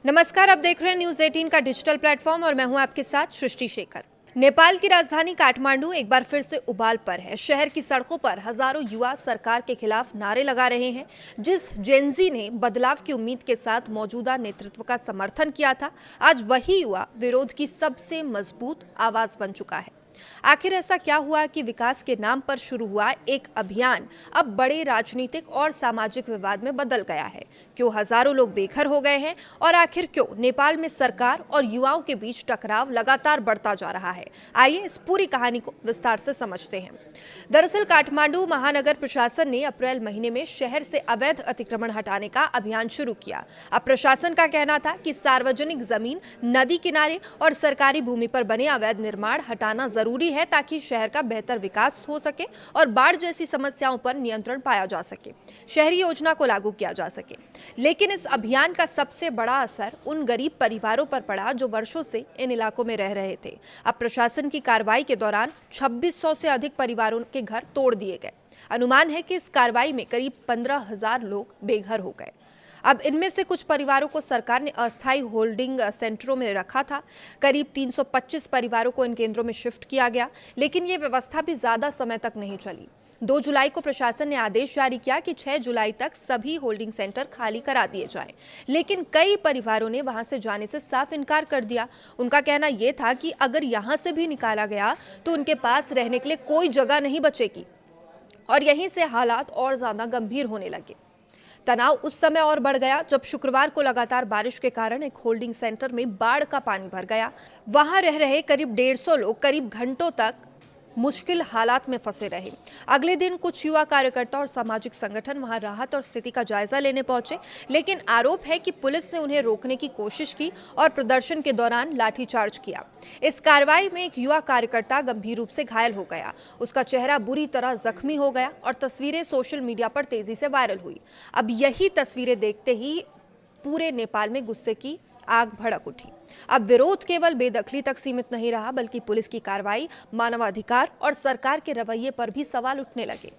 नमस्कार, आप देख रहे हैं न्यूज 18 का डिजिटल प्लेटफॉर्म और मैं हूं आपके साथ सृष्टि शेखर। नेपाल की राजधानी काठमांडू एक बार फिर से उबाल पर है। शहर की सड़कों पर हजारों युवा सरकार के खिलाफ नारे लगा रहे हैं। जिस जेनजी ने बदलाव की उम्मीद के साथ मौजूदा नेतृत्व का समर्थन किया था, आज वही युवा विरोध की सबसे मजबूत आवाज बन चुका है। आखिर ऐसा क्या हुआ कि विकास के नाम पर शुरू हुआ एक अभियान अब बड़े राजनीतिक और सामाजिक विवाद में बदल गया है? क्यों हजारों लोग बेघर हो गए हैं और आखिर क्यों नेपाल में सरकार और युवाओं के बीच टकराव लगातार बढ़ता जा रहा है? आइए इस पूरी कहानी को विस्तार से समझते हैं। दरअसल काठमांडू महानगर प्रशासन ने अप्रैल महीने में शहर से अवैध अतिक्रमण हटाने का अभियान शुरू किया। अब प्रशासन का कहना था कि सार्वजनिक जमीन, नदी किनारे और सरकारी भूमि पर बने अवैध निर्माण हटाना जरूरी है ताकि शहर का बेहतर विकास हो सके और बाढ़ जैसी समस्याओं पर नियंत्रण पाया जा सके, शहरी योजना को लागू किया जा सके। लेकिन इस अभियान का सबसे बड़ा असर उन गरीब परिवारों पर पड़ा जो वर्षों से इन इलाकों में रह रहे थे। अब प्रशासन की कार्रवाई के दौरान 2600 से अधिक परिवारों के घर तोड़ दिए गए। अनुमान है कि इस कार्रवाई में करीब 15,000 लोग बेघर हो गए। अब इनमें से कुछ परिवारों को सरकार ने अस्थायी होल्डिंग सेंटरों में रखा था। करीब 325 परिवारों को इन केंद्रों में शिफ्ट किया गया, लेकिन ये व्यवस्था भी ज्यादा समय तक नहीं चली। 2 जुलाई को प्रशासन ने आदेश जारी किया कि 6 जुलाई तक सभी होल्डिंग सेंटर खाली करा दिए जाएं, लेकिन कई परिवारों ने वहां से जाने से साफ इनकार कर दिया। उनका कहना यह था कि अगर यहां से भी निकाला गया तो उनके पास रहने के लिए कोई जगह नहीं बचेगी और यहीं से हालात और ज्यादा गंभीर होने लगे। तनाव उस समय और बढ़ गया जब शुक्रवार को लगातार बारिश के कारण एक होल्डिंग सेंटर में बाढ़ का पानी भर गया। वहां रह रहे करीब 150 लोग करीब घंटों तक मुश्किल हालात में फंसे रहे। अगले दिन कुछ युवा कार्यकर्ता और सामाजिक संगठन वहां राहत और स्थिति का जायजा लेने पहुंचे, लेकिन आरोप है कि पुलिस ने उन्हें रोकने की कोशिश की और प्रदर्शन के दौरान लाठीचार्ज किया। इस कार्रवाई में एक युवा कार्यकर्ता गंभीर रूप से घायल हो गया। उसका चेहरा बुरी तरह जख्मी हो गया और तस्वीरें सोशल मीडिया पर तेजी से वायरल हुई। अब यही तस्वीरें देखते ही पूरे नेपाल में गुस्से की आग भड़क उठी। अब विरोध केवल बेदखली तक सीमित नहीं रहा, बल्कि पुलिस की कार्रवाई, मानवाधिकार और सरकार के रवैये पर भी सवाल उठने लगे।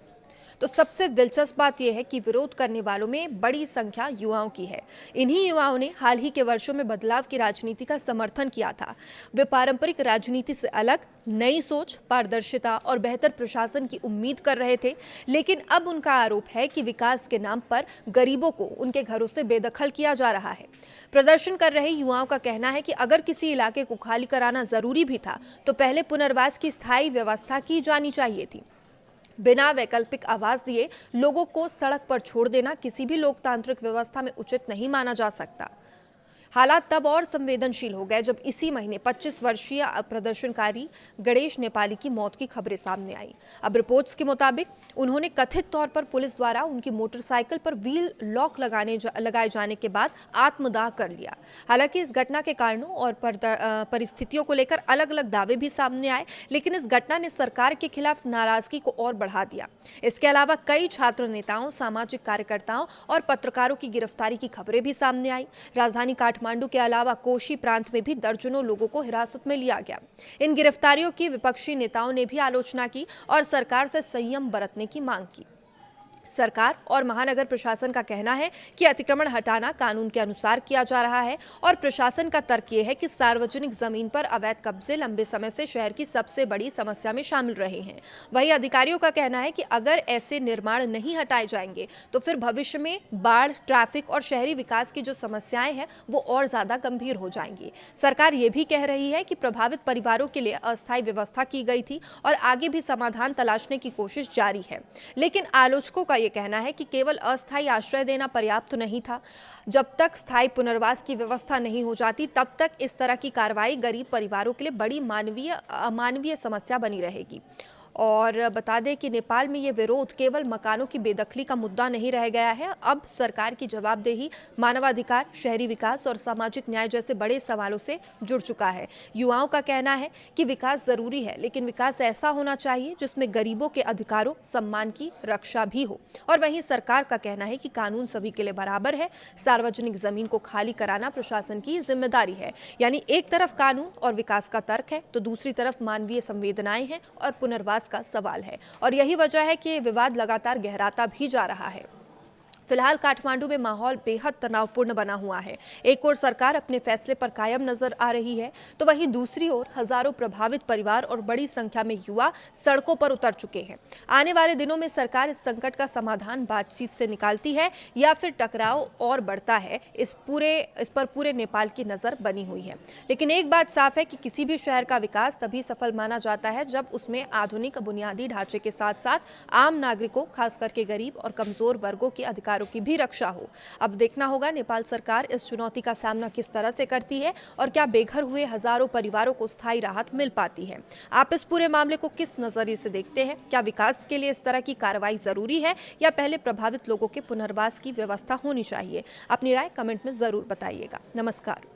तो सबसे दिलचस्प बात यह है कि विरोध करने वालों में बड़ी संख्या युवाओं की है। इन्हीं युवाओं ने हाल ही के वर्षों में बदलाव की राजनीति का समर्थन किया था। वे पारंपरिक राजनीति से अलग नई सोच, पारदर्शिता और बेहतर प्रशासन की उम्मीद कर रहे थे, लेकिन अब उनका आरोप है कि विकास के नाम पर गरीबों को उनके घरों से बेदखल किया जा रहा है। प्रदर्शन कर रहे युवाओं का कहना है कि अगर किसी इलाके को खाली कराना जरूरी भी था तो पहले पुनर्वास की स्थायी व्यवस्था की जानी चाहिए थी। बिना वैकल्पिक आवाज दिए लोगों को सड़क पर छोड़ देना किसी भी लोकतांत्रिक व्यवस्था में उचित नहीं माना जा सकता। हालात तब और संवेदनशील हो गए जब इसी महीने 25 वर्षीय प्रदर्शनकारी गणेश नेपाली की मौत की खबरें सामने आई। अब रिपोर्ट्स के मुताबिक उन्होंने कथित तौर पर पुलिस द्वारा उनकी मोटरसाइकिल पर व्हील लॉक लगाए जाने के बाद आत्मदाह कर लिया। हालांकि इस घटना के कारणों और परिस्थितियों को लेकर अलग अलग दावे भी सामने आए, लेकिन इस घटना ने सरकार के खिलाफ नाराजगी को और बढ़ा दिया। इसके अलावा कई छात्र नेताओं, सामाजिक कार्यकर्ताओं और पत्रकारों की गिरफ्तारी की खबरें भी सामने आई। राजधानी काठमांडू के अलावा कोशी प्रांत में भी दर्जनों लोगों को हिरासत में लिया गया। इन गिरफ्तारियों की विपक्षी नेताओं ने भी आलोचना की और सरकार से संयम बरतने की मांग की। सरकार और महानगर प्रशासन का कहना है कि अतिक्रमण हटाना कानून के अनुसार किया जा रहा है और प्रशासन का तर्क ये है कि सार्वजनिक जमीन पर अवैध कब्जे लंबे समय से शहर की सबसे बड़ी समस्या में शामिल रहे हैं। वहीं अधिकारियों का कहना है कि अगर ऐसे निर्माण नहीं हटाए जाएंगे तो फिर भविष्य में बाढ़, ट्रैफिक और शहरी विकास की जो समस्याएं हैं वो और ज्यादा गंभीर हो जाएंगी। सरकार ये भी कह रही है कि प्रभावित परिवारों के लिए अस्थायी व्यवस्था की गई थी और आगे भी समाधान तलाशने की कोशिश जारी है, लेकिन आलोचकों का ये कहना है कि केवल अस्थायी आश्रय देना पर्याप्त नहीं था। जब तक स्थायी पुनर्वास की व्यवस्था नहीं हो जाती तब तक इस तरह की कार्रवाई गरीब परिवारों के लिए बड़ी अमानवीय समस्या बनी रहेगी। और बता दें कि नेपाल में ये विरोध केवल मकानों की बेदखली का मुद्दा नहीं रह गया है। अब सरकार की जवाबदेही, मानवाधिकार, शहरी विकास और सामाजिक न्याय जैसे बड़े सवालों से जुड़ चुका है। युवाओं का कहना है कि विकास जरूरी है, लेकिन विकास ऐसा होना चाहिए जिसमें गरीबों के अधिकारों, सम्मान की रक्षा भी हो। और वहीं सरकार का कहना है कि कानून सभी के लिए बराबर है। सार्वजनिक जमीन को खाली कराना प्रशासन की जिम्मेदारी है। यानी एक तरफ कानून और विकास का तर्क है तो दूसरी तरफ मानवीय संवेदनाएं हैं और पुनर्वास का सवाल है। और यही वजह है कि ये विवाद लगातार गहराता भी जा रहा है। फिलहाल काठमांडू में माहौल बेहद तनावपूर्ण बना हुआ है। एक ओर सरकार अपने फैसले पर कायम नजर आ रही है, तो वहीं दूसरी ओर हजारों प्रभावित परिवार और बड़ी संख्या में युवा सड़कों पर उतर चुके हैं। आने वाले दिनों में सरकार इस संकट का समाधान बातचीत से निकालती है या फिर टकराव और बढ़ता है, इस पर पूरे नेपाल की नजर बनी हुई है। लेकिन एक बात साफ है कि किसी भी शहर का विकास तभी सफल माना जाता है जब उसमें आधुनिक बुनियादी ढांचे के साथ साथ आम नागरिकों, खास करके गरीब और कमजोर वर्गों के अधिकारों की भी रक्षा हो। अब देखना होगा नेपाल सरकार इस चुनौती का सामना किस तरह से करती है और क्या बेघर हुए हजारों परिवारों को स्थायी राहत मिल पाती है। आप इस पूरे मामले को किस नजरिए से देखते हैं? क्या विकास के लिए इस तरह की कार्रवाई जरूरी है या पहले प्रभावित लोगों के पुनर्वास की व्यवस्था होनी चाहिए? अपनी राय कमेंट में जरूर बताइएगा। नमस्कार।